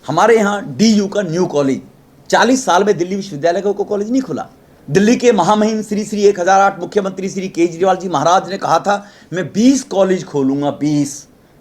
हमारे यहाँ डीयू का न्यू कॉलेज 40 साल में दिल्ली विश्वविद्यालय का कोई कॉलेज नहीं खुला। दिल्ली के महामहिम श्री श्री 1008 मुख्यमंत्री श्री केजरीवाल जी महाराज ने कहा था मैं 20 कॉलेज खोलूंगा। 20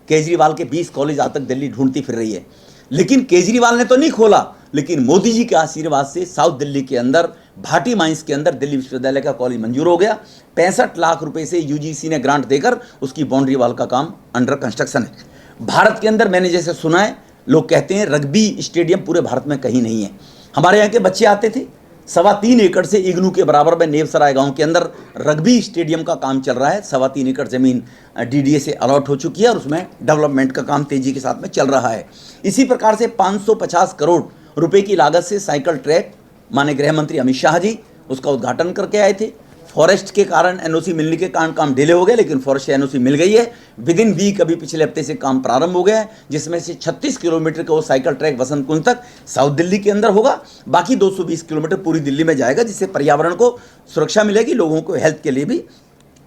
केजरीवाल के 20 कॉलेज आज तक दिल्ली ढूंढती फिर रही है, लेकिन केजरीवाल ने तो नहीं खोला, लेकिन मोदी जी के आशीर्वाद से साउथ दिल्ली के अंदर भाटी माइंस के अंदर दिल्ली विश्वविद्यालय का कॉलेज मंजूर हो गया। 65 लाख रुपए से यूजीसी ने ग्रांट देकर उसकी बाउंड्री वॉल का काम अंडर कंस्ट्रक्शन है। भारत के अंदर मैंने जैसे सुना है, लोग कहते हैं रग्बी स्टेडियम पूरे भारत में कहीं नहीं है। हमारे यहाँ के बच्चे आते थे, 3.25 एकड़ से इग्नू के बराबर में नेवसराय गांव के अंदर रग्बी स्टेडियम का काम चल रहा है। 3.25 एकड़ जमीन डीडीए से अलॉट हो चुकी है और उसमें डेवलपमेंट का काम तेजी के साथ में चल रहा है। इसी प्रकार से 550 करोड़ रुपए की लागत से साइकिल ट्रैक माननीय गृह मंत्री अमित शाह जी उसका उद्घाटन करके आए थे। फॉरेस्ट के कारण एनओसी मिलने के कारण काम डिले हो गया, लेकिन फॉरेस्ट एनओसी मिल गई है। विद इन वीक अभी पिछले हफ्ते से काम प्रारंभ हो गया है, जिसमें से 36 किलोमीटर का वो साइकिल ट्रैक वसंत कुंज तक साउथ दिल्ली के अंदर होगा। बाकी 220 किलोमीटर पूरी दिल्ली में जाएगा, जिससे पर्यावरण को सुरक्षा मिलेगी, लोगों को हेल्थ के लिए भी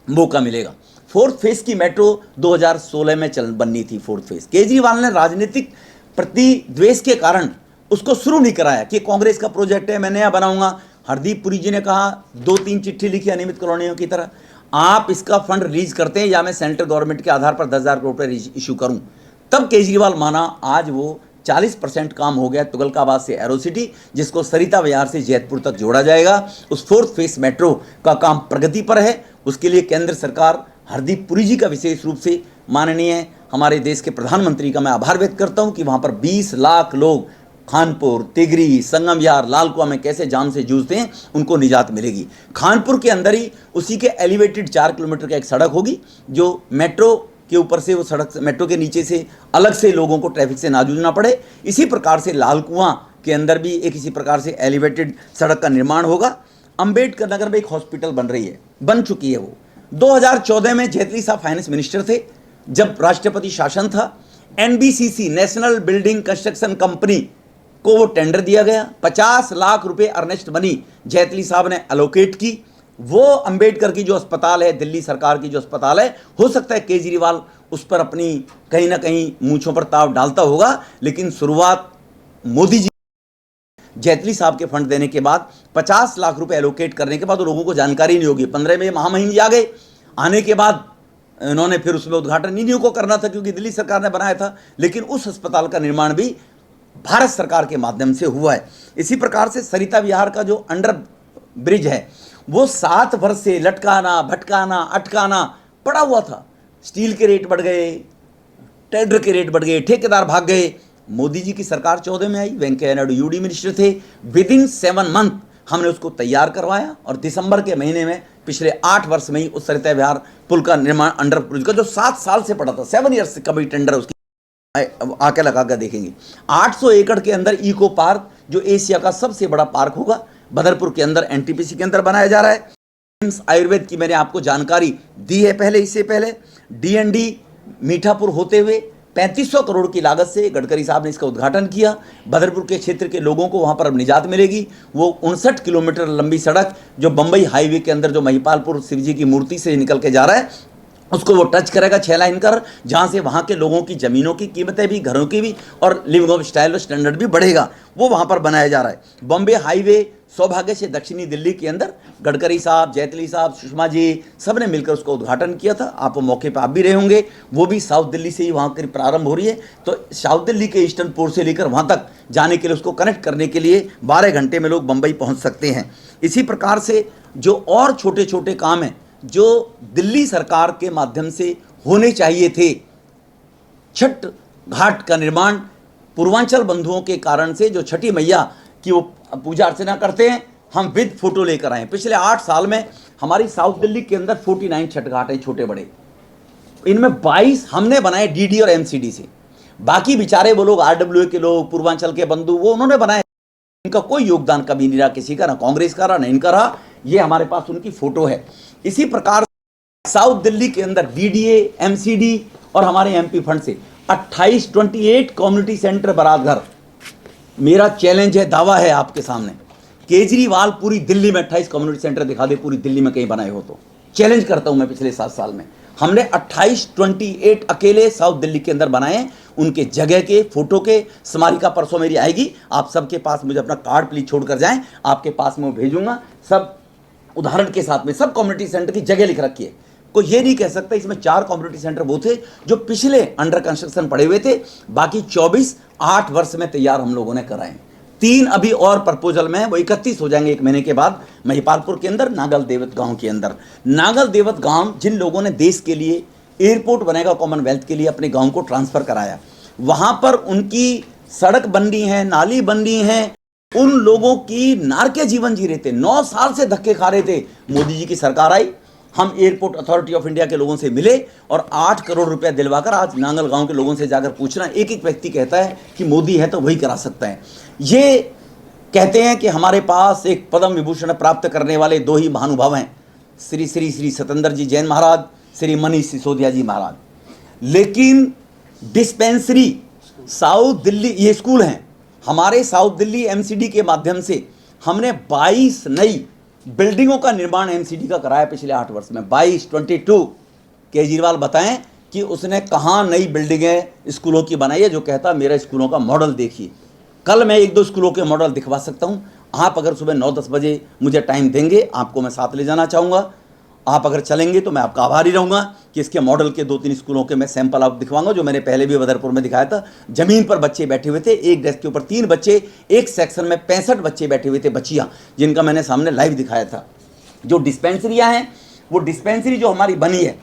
मौका मिलेगा। 4th फेज की मेट्रो 2016 में बननी थी। 4th फेज केजरीवाल ने राजनीतिक प्रतिद्वेष के कारण उसको शुरू नहीं कराया कि कांग्रेस का प्रोजेक्ट है मैं नया बनाऊंगा। हरदीप पुरी जी ने कहा 2-3 चिट्ठी लिखी अनियमित कॉलोनियों की तरह, आप इसका फंड रिलीज करते हैं या मैं सेंट्रल गवर्नमेंट के आधार पर 10,000 करोड़ रुपये इशू करूं। तब केजरीवाल माना। आज वो 40% काम हो गया तुगलकाबाद से एरो सिटी, जिसको सरिता विहार से जैतपुर तक जोड़ा जाएगा। उस 4th फेज मेट्रो का काम प्रगति पर है। उसके लिए केंद्र सरकार हरदीप पुरी जी का विशेष रूप से माननीय हमारे देश के प्रधानमंत्री का मैं आभार व्यक्त करता हूं कि वहां पर 20 लाख लोग खानपुर, तिगरी, संगम विहार, लालकुआ में कैसे जान से जूझते हैं, उनको निजात मिलेगी। खानपुर के अंदर ही उसी के एलिवेटेड 4 किलोमीटर का एक सड़क होगी, जो मेट्रो के ऊपर से वो सड़क मेट्रो के नीचे से अलग से लोगों को ट्रैफिक से ना जूझना पड़े। इसी प्रकार से लालकुआ के अंदर भी एक इसी प्रकार से एलिवेटेड सड़क का निर्माण होगा। अंबेडकर नगर में एक हॉस्पिटल बन रही है, बन चुकी है वो। 2014 में जेटली साहब फाइनेंस मिनिस्टर थे, जब राष्ट्रपति शासन था। NBCC national building construction company को वो टेंडर दिया गया। 50 लाख रुपए अर्नेस्ट मनी जेटली साहब ने एलोकेट की। वो अंबेडकर की जो अस्पताल है, दिल्ली सरकार की जो अस्पताल है, हो सकता है केजरीवाल उस पर अपनी कहीं ना कहीं मूंछों पर ताव डालता होगा, लेकिन शुरुआत मोदी जी जेटली साहब के फंड देने के बाद 50 लाख रुपए एलोकेट करने के बाद लोगों को जानकारी नहीं होगी। 15 में महामहिम जी आ गए। आने के बाद इन्होंने फिर उसमें उद्घाटन नीनियों को करना था क्योंकि दिल्ली सरकार ने बनाया था, लेकिन उस अस्पताल का निर्माण भी भारत सरकार के माध्यम से हुआ है। इसी प्रकार से सरिता विहार का जो अंडर ब्रिज है वो 7 वर्ष से लटकाना भटकाना अटकाना पड़ा हुआ था। स्टील के रेट बढ़ गए, टेंडर के रेट बढ़ गए, ठेकेदार भाग गए। मोदी जी की सरकार 14 में आई, वेंकैया नायडू यूडी मिनिस्टर थे। विद इन 7 मंथ हमने उसको तैयार करवाया और दिसंबर के महीने में पिछले 8 वर्ष में ही उस सरिता विहार पुल का निर्माण अंडर ब्रिज का जो 7 साल से पड़ा था, 7 ईयर्स से कभी टेंडर उसकी आके लगा कर देखेंगे। 800 एकड़ के अंदर इको पार्क जो एशिया का सबसे बड़ा पार्क होगा, बदरपुर के अंदर एनटीपीसी के अंदर बनाया जा रहा है। आयुर्वेद की मैंने आपको जानकारी दी है पहले। इससे पहले डीएनडी मीठापुर होते हुए 3500 करोड़ की लागत से गडकरी साहब ने इसका उद्घाटन किया। बदरपुर के क्षेत्र के लोगों को वहां पर अब निजात मिलेगी। वो 59 किलोमीटर लंबी सड़क जो बंबई हाईवे के अंदर जो महिपालपुर शिवजी की मूर्ति से निकल के जा रहा है, उसको वो टच करेगा 6 लाइन कर, जहाँ से वहाँ के लोगों की ज़मीनों की कीमतें भी, घरों की भी और लिविंग ऑफ स्टाइल और स्टैंडर्ड भी बढ़ेगा। वो वहाँ पर बनाया जा रहा है। बॉम्बे हाईवे सौभाग्य से दक्षिणी दिल्ली के अंदर गडकरी साहब, जेटली साहब, सुषमा जी सब ने मिलकर उसका उद्घाटन किया था। आप वो मौके पर आप भी रहे होंगे। वो भी साउथ दिल्ली से ही वहाँ की प्रारंभ हो रही है। तो साउथ दिल्ली के ईस्टर्न पोर्ट से लेकर वहाँ तक जाने के लिए, उसको कनेक्ट करने के लिए 12 घंटे में लोग बम्बई पहुँच सकते हैं। इसी प्रकार से जो और छोटे छोटे काम हैं जो दिल्ली सरकार के माध्यम से होने चाहिए थे, छठ घाट का निर्माण पूर्वांचल बंधुओं के कारण से जो छठी मैया की वो पूजा अर्चना करते हैं, हम विद फोटो लेकर आए। पिछले 8 साल में हमारी साउथ दिल्ली के अंदर 49 छठ घाट हैं छोटे बड़े। इनमें 22 हमने बनाए डीडी और एमसीडी से। बाकी बेचारे वो लोग आरडब्ल्यूए के लोग, पूर्वांचल के बंधु, वो उन्होंने बनाए। इनका कोई योगदान कभी नहीं रहा किसी का, ना कांग्रेस का रहा ना इनका रहा। ये हमारे पास उनकी फोटो है। इसी प्रकार साउथ दिल्ली के अंदर डीडीए, एमसीडी और हमारे एमपी फंड से 28 कम्युनिटी सेंटर बारात घर। मेरा चैलेंज है, दावा है आपके सामने, केजरीवाल पूरी दिल्ली में 28 कम्युनिटी सेंटर दिखा दे, पूरी दिल्ली में कहीं बनाए हो तो। चैलेंज करता हूं मैं। पिछले 7 साल में हमने 28 अकेले साउथ दिल्ली के अंदर बनाए, उनके जगह के फोटो के। स्मारिका परसों मेरी आएगी, आप सबके पास मुझे अपना कार्ड प्लीज छोड़कर जाएं, आपके पास मैं भेजूंगा सब उदाहरण के साथ में। सब कम्युनिटी सेंटर की जगह लिख रखी है, कोई ये नहीं कह सकता। इसमें 4 कम्युनिटी सेंटर वो थे जो पिछले अंडर कंस्ट्रक्शन पड़े हुए थे, बाकी 24 8 वर्ष में तैयार हम लोगों ने कराए। 3 अभी और प्रपोजल में है, वो 31 हो जाएंगे 1 महीने के बाद। महिपालपुर के अंदर, नागल देवत गांव के अंदर। नागल देवत गांव जिन लोगों ने देश के लिए एयरपोर्ट बनाएगा कॉमनवेल्थ के लिए अपने गांव को ट्रांसफर कराया, वहां पर उनकी सड़क बन रही है, नाली बन रही है, उन लोगों की नार के जीवन जी रहे थे, 9 साल से धक्के खा रहे थे। मोदी जी की सरकार आई, हम एयरपोर्ट अथॉरिटी ऑफ इंडिया के लोगों से मिले और 8 करोड़ रुपया दिलवाकर आज नांगल गांव के लोगों से जाकर पूछना, एक एक व्यक्ति कहता है कि मोदी है तो वही करा सकता है। ये कहते हैं कि हमारे पास एक पद्म विभूषण प्राप्त करने वाले 2 ही महानुभाव हैं, श्री श्री श्री सत्येंद्र जी जैन महाराज, श्री मनीष सिसोदिया जी महाराज। लेकिन डिस्पेंसरी साउथ दिल्ली, ये स्कूल हैं हमारे साउथ दिल्ली एमसीडी के माध्यम से हमने 22 नई बिल्डिंगों का निर्माण एमसीडी का कराया पिछले 8 वर्ष में। 22 केजरीवाल बताएं कि उसने कहां नई बिल्डिंगें स्कूलों की बनाई है। जो कहता मेरा स्कूलों का मॉडल देखिए, कल मैं 1-2 स्कूलों के मॉडल दिखवा सकता हूं। आप अगर सुबह 9-10 बजे मुझे टाइम देंगे, आपको मैं साथ ले जाना चाहूँगा। आप अगर चलेंगे तो मैं आपका आभारी रहूँगा कि इसके मॉडल के 2-3 स्कूलों के मैं सैंपल आपको दिखवाऊंगा, जो मैंने पहले भी बदरपुर में दिखाया था। ज़मीन पर बच्चे बैठे हुए थे, एक डेस्क के ऊपर 3 बच्चे, एक सेक्शन में 65 बच्चे बैठे हुए थे, बच्चियाँ, जिनका मैंने सामने लाइव दिखाया था। जो डिस्पेंसरियाँ हैं, वो डिस्पेंसरी जो हमारी बनी है,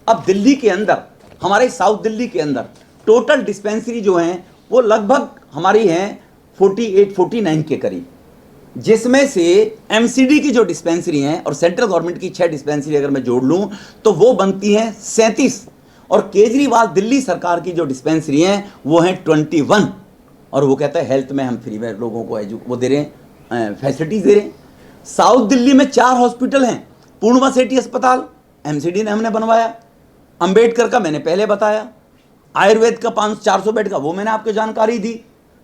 अब दिल्ली के अंदर, हमारे साउथ दिल्ली के अंदर टोटल डिस्पेंसरी जो हैं वो लगभग हमारी हैं 48-49 के करीब, जिसमें से एमसीडी की जो डिस्पेंसरी हैं और सेंट्रल गवर्नमेंट की 6 डिस्पेंसरी अगर मैं जोड़ लूं तो वो बनती हैं 37। और केजरीवाल दिल्ली सरकार की जो डिस्पेंसरी हैं वो हैं 21। और वो कहता है हेल्थ में हम फ्री में लोगों को वो दे रहे हैं, फैसिलिटीज दे रहे हैं। साउथ दिल्ली में 4 हॉस्पिटल हैं, पूर्णवा सेठी अस्पताल एमसीडी ने हमने बनवाया, अंबेडकर का मैंने पहले बताया, आयुर्वेद का 500-400 बेड का वो मैंने आपको जानकारी दी।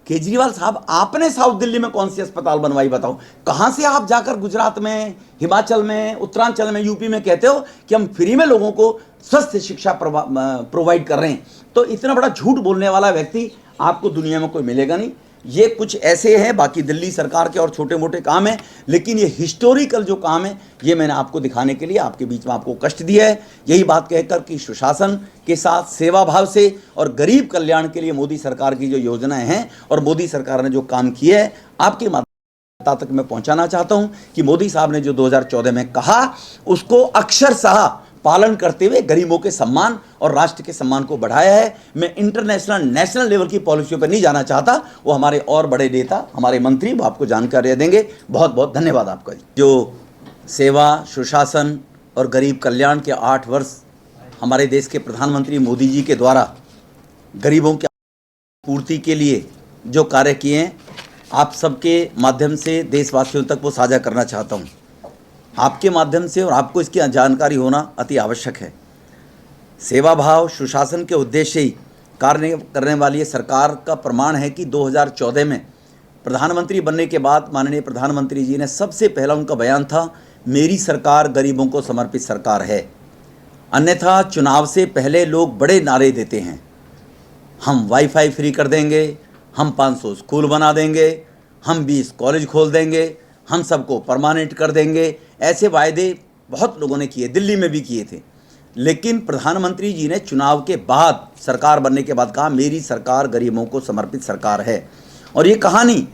केजरीवाल साहब, आपने साउथ दिल्ली में कौन सी अस्पताल बनवाई बताओ? कहां से आप जाकर गुजरात में, हिमाचल में, उत्तरांचल में, यूपी में कहते हो कि हम फ्री में लोगों को स्वस्थ शिक्षा प्रोवाइड कर रहे हैं? तो इतना बड़ा झूठ बोलने वाला व्यक्ति आपको दुनिया में कोई मिलेगा नहीं। ये कुछ ऐसे हैं, बाकी दिल्ली सरकार के और छोटे मोटे काम हैं, लेकिन ये हिस्टोरिकल जो काम है ये मैंने आपको दिखाने के लिए आपके बीच में आपको कष्ट दिया है। यही बात कहकर कि सुशासन के साथ सेवा भाव से और गरीब कल्याण के लिए मोदी सरकार की जो योजनाएं हैं और मोदी सरकार ने जो काम किया है, आपके माध्यम तक मैं पहुंचाना चाहता हूं कि मोदी साहब ने जो 2014 में कहा उसको अक्षरशः पालन करते हुए गरीबों के सम्मान और राष्ट्र के सम्मान को बढ़ाया है। मैं इंटरनेशनल नेशनल लेवल की पॉलिसियों पर नहीं जाना चाहता, वो हमारे और बड़े नेता, हमारे मंत्री वो आपको जानकारी देंगे। बहुत बहुत धन्यवाद आपका। जो सेवा, सुशासन और गरीब कल्याण के 8 वर्ष हमारे देश के प्रधानमंत्री मोदी जी के द्वारा गरीबों की पूर्ति के लिए जो कार्य किए हैं, आप सबके माध्यम से देशवासियों तक वो साझा करना चाहता हूँ। आपके माध्यम से और आपको इसकी जानकारी होना अति आवश्यक है। सेवा भाव सुशासन के उद्देश्य ही कार्य करने वाली सरकार का प्रमाण है कि 2014 में प्रधानमंत्री बनने के बाद माननीय प्रधानमंत्री जी ने सबसे पहला उनका बयान था, मेरी सरकार गरीबों को समर्पित सरकार है। अन्यथा चुनाव से पहले लोग बड़े नारे देते हैं, हम वाईफाई फ्री कर देंगे, हम 500 स्कूल बना देंगे, हम 20 कॉलेज खोल देंगे, हम सबको परमानेंट कर देंगे। ऐसे वायदे बहुत लोगों ने किए, दिल्ली में भी किए थे। लेकिन प्रधानमंत्री जी ने चुनाव के बाद, सरकार बनने के बाद कहा, मेरी सरकार गरीबों को समर्पित सरकार है। और ये कहानी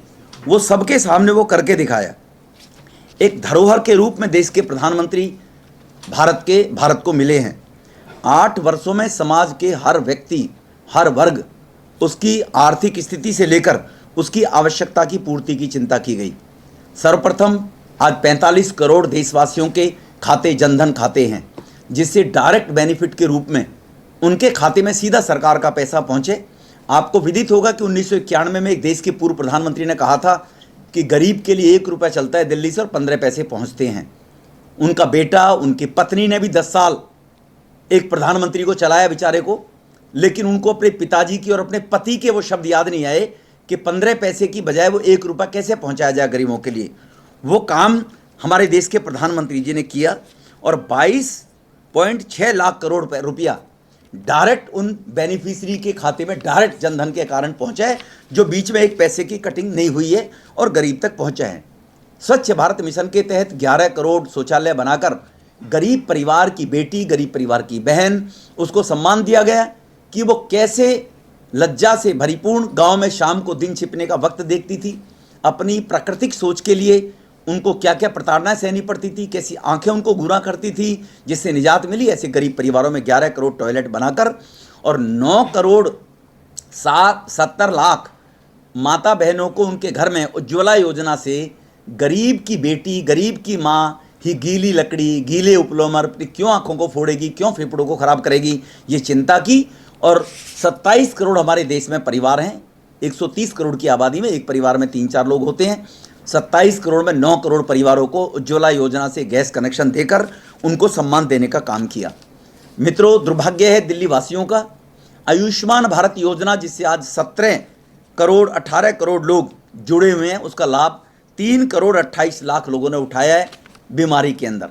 वो सबके सामने वो करके दिखाया। एक धरोहर के रूप में देश के प्रधानमंत्री भारत को मिले हैं। 8 वर्षों में समाज के हर व्यक्ति, हर वर्ग, उसकी आर्थिक स्थिति से लेकर उसकी आवश्यकता की पूर्ति की चिंता की गई। सर्वप्रथम आज 45 करोड़ देशवासियों के खाते जनधन खाते हैं, जिससे डायरेक्ट बेनिफिट के रूप में उनके खाते में सीधा सरकार का पैसा पहुंचे। आपको विदित होगा कि 1991 में एक देश के पूर्व प्रधानमंत्री ने कहा था कि गरीब के लिए 1 रुपया चलता है दिल्ली से और 15 पैसे पहुंचते हैं। उनका बेटा, उनकी पत्नी ने भी 10 साल एक प्रधानमंत्री को चलाया बेचारे को, लेकिन उनको अपने पिताजी की और अपने पति के वो शब्द याद नहीं आए कि 15 पैसे की बजाय वो 1 रुपया कैसे पहुंचाया जाए गरीबों के लिए। वो काम हमारे देश के प्रधानमंत्री जी ने किया और 22.6 लाख करोड़ रुपया डायरेक्ट उन बेनिफिशियरी के खाते में डायरेक्ट जनधन के कारण पहुंचा है, जो बीच में एक पैसे की कटिंग नहीं हुई है और गरीब तक पहुंचा है। स्वच्छ भारत मिशन के तहत 11 करोड़ शौचालय बनाकर गरीब परिवार की बेटी, गरीब परिवार की बहन, उसको सम्मान दिया गया कि वो कैसे लज्जा से भरीपूर्ण गांव में शाम को दिन छिपने का वक्त देखती थी। अपनी प्राकृतिक सोच के लिए उनको क्या क्या प्रताड़ना सहनी पड़ती थी, कैसी आंखें उनको घूरा करती थी, जिससे निजात मिली। ऐसे गरीब परिवारों में 11 करोड़ टॉयलेट बनाकर और 9 करोड़ 70 लाख माता बहनों को उनके घर में उज्ज्वला योजना से गरीब की बेटी, गरीब की माँ ही गीली लकड़ी, गीले उपलोमर क्यों आंखों को फोड़ेगी, क्यों फेफड़ों को खराब करेगी, ये चिंता की। और 27 करोड़ हमारे देश में परिवार हैं। 130 करोड़ की आबादी में एक परिवार में 3-4 लोग होते हैं। 27 करोड़ में 9 करोड़ परिवारों को उज्ज्वला योजना से गैस कनेक्शन देकर उनको सम्मान देने का काम किया। मित्रों, दुर्भाग्य है दिल्ली वासियों का, आयुष्मान भारत योजना जिससे आज 17 करोड़ 18 करोड़ लोग जुड़े हुए हैं, उसका लाभ 3 करोड़ 28 लाख लोगों ने उठाया है बीमारी के अंदर।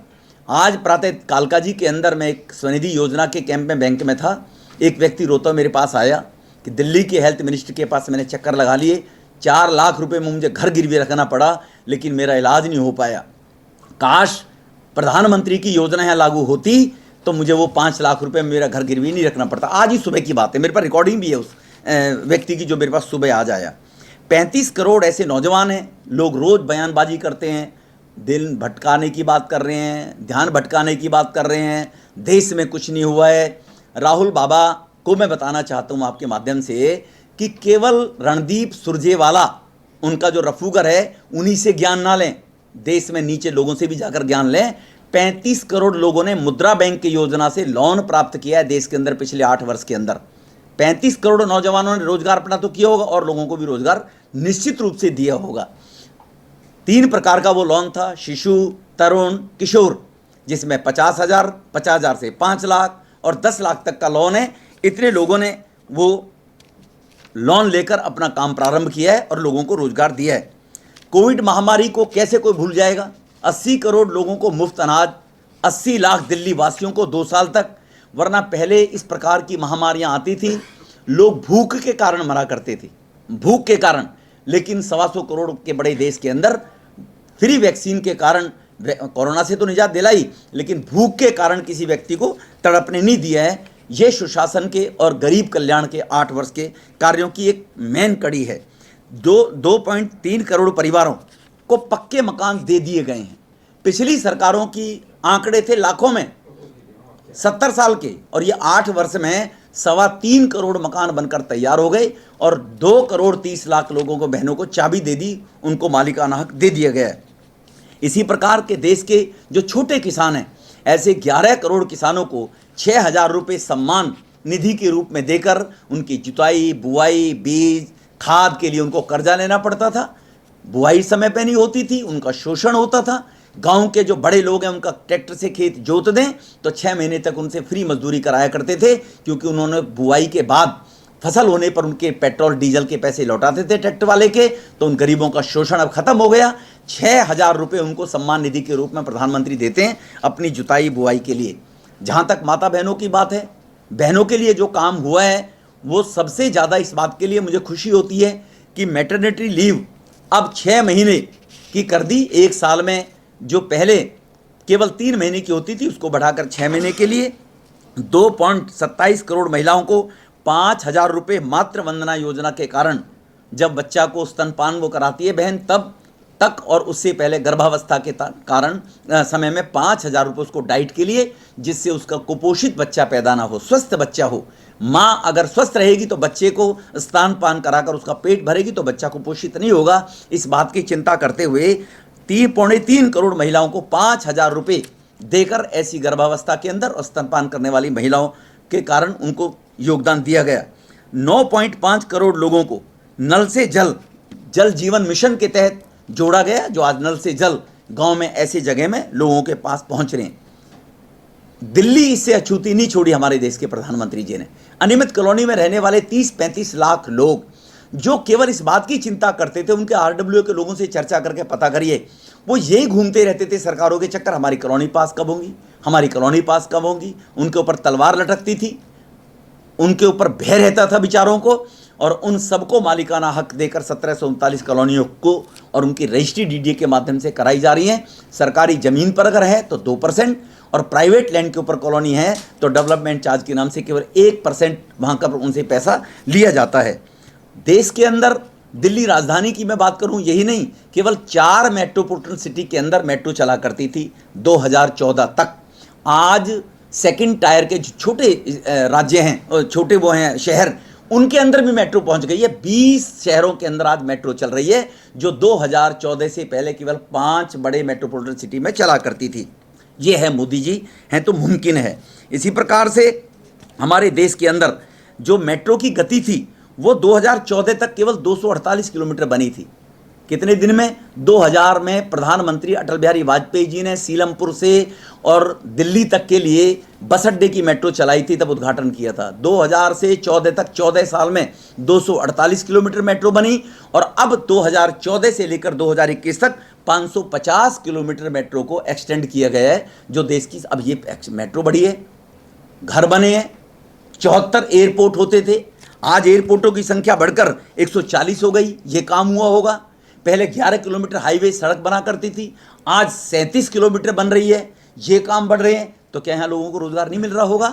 आज प्रातः कालका जी के अंदर मैं एक स्वनिधि योजना के कैंप में बैंक में था। एक व्यक्ति रोता मेरे पास आया कि दिल्ली के हेल्थ मिनिस्टर के पास मैंने चक्कर लगा लिए, 4 लाख रुपए में मुझे घर गिरवी रखना पड़ा, लेकिन मेरा इलाज नहीं हो पाया। काश प्रधानमंत्री की योजना यहाँ लागू होती तो मुझे वो 5 लाख रुपए में मेरा घर गिरवी नहीं रखना पड़ता। आज ही सुबह की बात है, मेरे पास रिकॉर्डिंग भी है उस व्यक्ति की जो मेरे पास सुबह आज आया। 35 करोड़ ऐसे नौजवान हैं, लोग रोज़ बयानबाजी करते हैं, दिल भटकाने की बात कर रहे हैं, ध्यान भटकाने की बात कर रहे हैं, देश में कुछ नहीं हुआ है। राहुल बाबा को मैं बताना चाहता हूँ आपके माध्यम से कि केवल रणदीप सुरजेवाला, उनका जो रफूगर है, उन्हीं से ज्ञान ना लें, देश में नीचे लोगों से भी जाकर ज्ञान लें। 35 करोड़ लोगों ने मुद्रा बैंक की योजना से लोन प्राप्त किया है देश के अंदर पिछले 8 वर्ष के अंदर। 35 करोड़ नौजवानों ने रोजगार अपना तो किया होगा और लोगों को भी रोजगार निश्चित रूप से दिया होगा। 3 प्रकार का वो लोन था, शिशु, तरुण, किशोर, जिसमें 50,000 से 5 लाख और 10 लाख तक का लोन है। इतने लोगों ने वो लोन लेकर अपना काम प्रारंभ किया है और लोगों को रोजगार दिया है। कोविड महामारी को कैसे कोई भूल जाएगा। 80 करोड़ लोगों को मुफ्त अनाज, 80 लाख दिल्ली वासियों को 2 साल तक, वरना पहले इस प्रकार की महामारियां आती थी, लोग भूख के कारण मरा करते थे, भूख के कारण। लेकिन 125 करोड़ के बड़े देश के अंदर फ्री वैक्सीन के कारण कोरोना से तो निजात दिलाई, लेकिन भूख के कारण किसी व्यक्ति को तड़पने नहीं दिया है। ये सुशासन के और गरीब कल्याण के 8 वर्ष के कार्यों की एक मेन कड़ी है। 2.3 करोड़ परिवारों को पक्के मकान दे दिए गए हैं। पिछली सरकारों की आंकड़े थे लाखों में 70 साल के, और ये 8 वर्ष में 3.25 करोड़ मकान बनकर तैयार हो गए और 2 करोड़ 30 लाख लोगों को, बहनों को चाबी दे दी, उनको मालिकाना हक दे दिया गया है। इसी प्रकार के देश के जो छोटे किसान हैं, ऐसे 11 करोड़ किसानों को 6,000 रुपये सम्मान निधि के रूप में देकर उनकी जुताई, बुआई, बीज, खाद के लिए उनको कर्जा लेना पड़ता था। बुआई समय पे नहीं होती थी, उनका शोषण होता था। गांव के जो बड़े लोग हैं, उनका ट्रैक्टर से खेत जोत दें तो 6 महीने तक उनसे फ्री मजदूरी कराया करते थे, क्योंकि उन्होंने बुआई के बाद फसल होने पर उनके पेट्रोल डीजल के पैसे लौटाते थे ट्रैक्टर वाले के। तो उन गरीबों का शोषण अब खत्म हो गया। 6,000 रुपये उनको सम्मान निधि के रूप में प्रधानमंत्री देते हैं अपनी जुताई बुआई के लिए। जहाँ तक माता बहनों की बात है, बहनों के लिए जो काम हुआ है वो सबसे ज़्यादा इस बात के लिए मुझे खुशी होती है कि मैटरनिटी लीव अब 6 महीने की कर दी। 1 साल में जो पहले केवल 3 महीने की होती थी, उसको बढ़ाकर 6 महीने के लिए 2.27 करोड़ महिलाओं को 5,000 रुपये मातृ वंदना योजना के कारण, जब बच्चा को स्तनपान वो कराती है बहन तब तक, और उससे पहले गर्भावस्था के कारण समय में 5,000 रुपये उसको डाइट के लिए, जिससे उसका कुपोषित बच्चा पैदा ना हो, स्वस्थ बच्चा हो। माँ अगर स्वस्थ रहेगी तो बच्चे को स्तनपान कराकर उसका पेट भरेगी तो बच्चा कुपोषित नहीं होगा। इस बात की चिंता करते हुए 3.3 करोड़ महिलाओं को 5,000 रुपये देकर ऐसी गर्भावस्था के अंदर और स्तनपान करने वाली महिलाओं के कारण उनको योगदान दिया गया। 9.5 करोड़ लोगों को नल से जल, जल जीवन मिशन के तहत जोड़ा गया, जो आज नल से जल गांव में ऐसी जगह में लोगों के पास पहुंच रहे हैं। दिल्ली इससे अछूती नहीं छोड़ी हमारे देश के प्रधानमंत्री जी ने। अनियमित कॉलोनी में रहने वाले 30-35 लाख लोग जो केवल इस बात की चिंता करते थे, उनके आरडब्ल्यू के लोगों से चर्चा करके पता करिए, वो यही घूमते रहते थे सरकारों के चक्कर, हमारी कॉलोनी पास कब होंगी, हमारी कॉलोनी पास कब होंगी। उनके ऊपर तलवार लटकती थी, उनके ऊपर भय रहता था विचारों को, और उन सबको मालिकाना हक देकर 1739 कॉलोनियों को और उनकी रजिस्ट्री डीडीए के माध्यम से कराई जा रही हैं। सरकारी ज़मीन पर अगर है तो 2%, और प्राइवेट लैंड के ऊपर कॉलोनी है तो डेवलपमेंट चार्ज के नाम से केवल 1% वहाँ का उनसे पैसा लिया जाता है। देश के अंदर दिल्ली राजधानी की मैं बात करूं, यही नहीं, केवल 4 मेट्रोपॉलिटन सिटी के अंदर मेट्रो चला करती थी 2014 तक। आज सेकंड टायर के छोटे राज्य हैं, छोटे वो हैं शहर, उनके अंदर भी मेट्रो पहुंच गई है। 20 शहरों के अंदर आज मेट्रो चल रही है, जो 2014 से पहले केवल 5 बड़े मेट्रोपॉलिटन सिटी में चला करती थी। ये है मोदी जी हैं तो मुमकिन है। इसी प्रकार से हमारे देश के अंदर जो मेट्रो की गति थी वो 2014 तक केवल 248 किलोमीटर बनी थी। कितने दिन में? 2000 में प्रधानमंत्री अटल बिहारी वाजपेयी जी ने सीलमपुर से और दिल्ली तक के लिए बस अड्डे की मेट्रो चलाई थी, तब उद्घाटन किया था। 2000 से 14 तक 14 साल में 248 किलोमीटर मेट्रो बनी, और अब 2014 से लेकर 2021 तक 550 किलोमीटर मेट्रो को एक्सटेंड किया गया है, जो देश की अब ये मेट्रो बढ़ी है, घर बने हैं। 74 एयरपोर्ट होते थे, आज एयरपोर्टों की संख्या बढ़कर 140 हो गई। ये काम हुआ होगा। पहले 11 किलोमीटर हाईवे सड़क बना करती थी, आज 37 किलोमीटर बन रही है। ये काम बढ़ रहे हैं, तो क्या यहाँ लोगों को रोजगार नहीं मिल रहा होगा?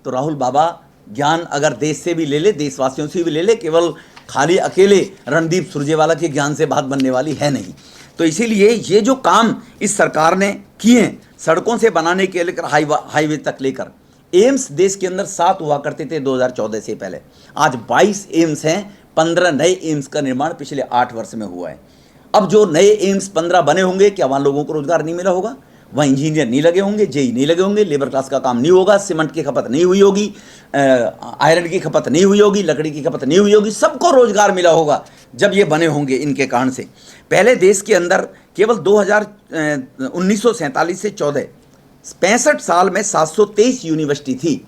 तो राहुल बाबा ज्ञान अगर देश से भी ले ले, देशवासियों से भी ले ले, केवल खाली अकेले रणदीप सुरजेवाला के ज्ञान से बात बनने वाली है नहीं। तो इसीलिए ये जो काम इस सरकार ने किए हैं, सड़कों से बनाने के लेकर हाईवे तक लेकर, एम्स देश के अंदर 7 हुआ करते थे 2014 से पहले, आज 22 एम्स हैं। 15 नए एम्स का निर्माण पिछले 8 वर्ष में हुआ है। अब जो नए एम्स 15 बने होंगे, क्या वहाँ लोगों को रोजगार नहीं मिला होगा? वहाँ इंजीनियर नहीं लगे होंगे, जेई नहीं लगे होंगे, लेबर क्लास का काम नहीं होगा, सीमेंट की खपत नहीं हुई होगी, आयरन की खपत नहीं हुई होगी, लकड़ी की खपत नहीं हुई होगी, सबको रोजगार मिला होगा जब ये बने होंगे इनके कारण से। पहले देश के अंदर केवल 1947 से 14 65 साल में 723 यूनिवर्सिटी थी,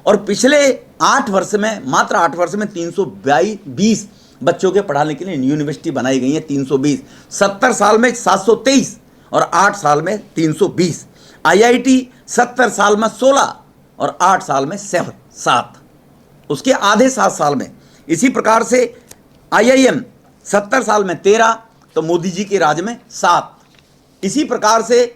और पिछले 8 वर्ष में, मात्र 8 वर्ष में 320 बच्चों के पढ़ाने के लिए यूनिवर्सिटी बनाई गई है। 320, 70 साल में 723 और 8 साल में 320। आईआईटी 70 साल में 16 और 8 साल में 7, उसके आधे 7 साल में। इसी प्रकार से आईआईएम 70 साल में 13, तो मोदी जी के राज में 7। इसी प्रकार से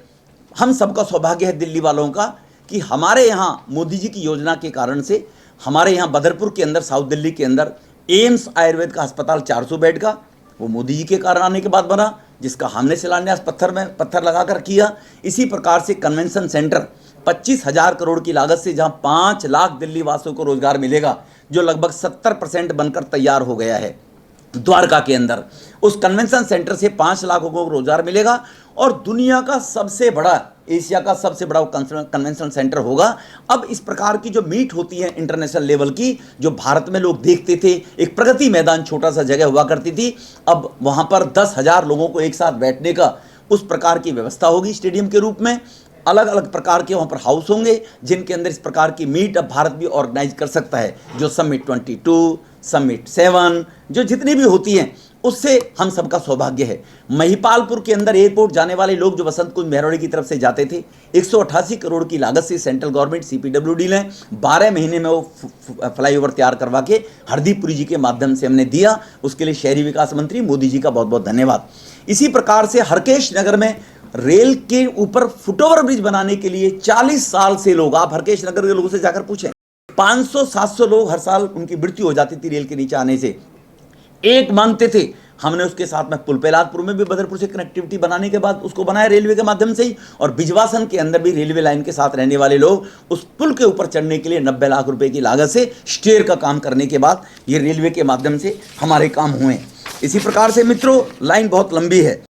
हम सबका सौभाग्य है दिल्ली वालों का कि हमारे यहाँ मोदी जी की योजना के कारण से हमारे यहाँ बदरपुर के अंदर, साउथ दिल्ली के अंदर एम्स आयुर्वेद का अस्पताल 400 बेड का, वो मोदी जी के कारण आने के बाद बना, जिसका हमने शिलान्यास पत्थर लगाकर किया। इसी प्रकार से कन्वेंशन सेंटर 25,000 करोड़ की लागत से, जहाँ 5 लाख दिल्ली वासियों को रोजगार मिलेगा, जो लगभग 70% बनकर तैयार हो गया है द्वारका के अंदर। उस कन्वेंशन सेंटर से 5 लाख लोगों को रोजगार मिलेगा, और दुनिया का सबसे बड़ा, एशिया का सबसे बड़ा कन्वेंशन सेंटर होगा। अब इस प्रकार की जो मीट होती है इंटरनेशनल लेवल की, जो भारत में लोग देखते थे, एक प्रगति मैदान छोटा सा जगह हुआ करती थी, अब वहाँ पर 10,000 लोगों को एक साथ बैठने का उस प्रकार की व्यवस्था होगी स्टेडियम के रूप में। अलग अलग प्रकार के वहाँ पर हाउस होंगे, जिनके अंदर इस प्रकार की मीट अब भारत भी ऑर्गेनाइज कर सकता है। जो समिट 22, समिट 7, जो जितनी भी होती हैं, उससे हम सबका सौभाग्य है। महिपालपुर के अंदर एयरपोर्ट जाने वाले लोग जो बसंत कुंज मेहरौली की तरफ से जाते थे, 188 करोड़ की लागत से सेंट्रल गवर्नमेंट CPWD ने 12 महीने में वो फ्लाईओवर तैयार करवा के हरदीपुरी जी के माध्यम से हमने दिया। उसके लिए शहरी विकास मंत्री मोदी जी का बहुत बहुत धन्यवाद। इसी प्रकार से हरकेश नगर में रेल के ऊपर फुटओवर ब्रिज बनाने के लिए 40 साल से लोग, आप हरकेश नगर के लोगों से जाकर पूछें, 500-700 लोग हर साल उनकी मृत्यु हो जाती थी रेल के नीचे आने से। एक मांगते थे, हमने उसके साथ में पुलपेलादपुर में भी बदरपुर से कनेक्टिविटी बनाने के बाद उसको बनाया रेलवे के माध्यम से ही, और बिजवासन के अंदर भी रेलवे लाइन के साथ रहने वाले लोग उस पुल के ऊपर चढ़ने के लिए 90 लाख रुपए की लागत से स्टेयर का काम करने के बाद ये रेलवे के माध्यम से हमारे काम हुए। इसी प्रकार से मित्रों, लाइन बहुत लंबी है।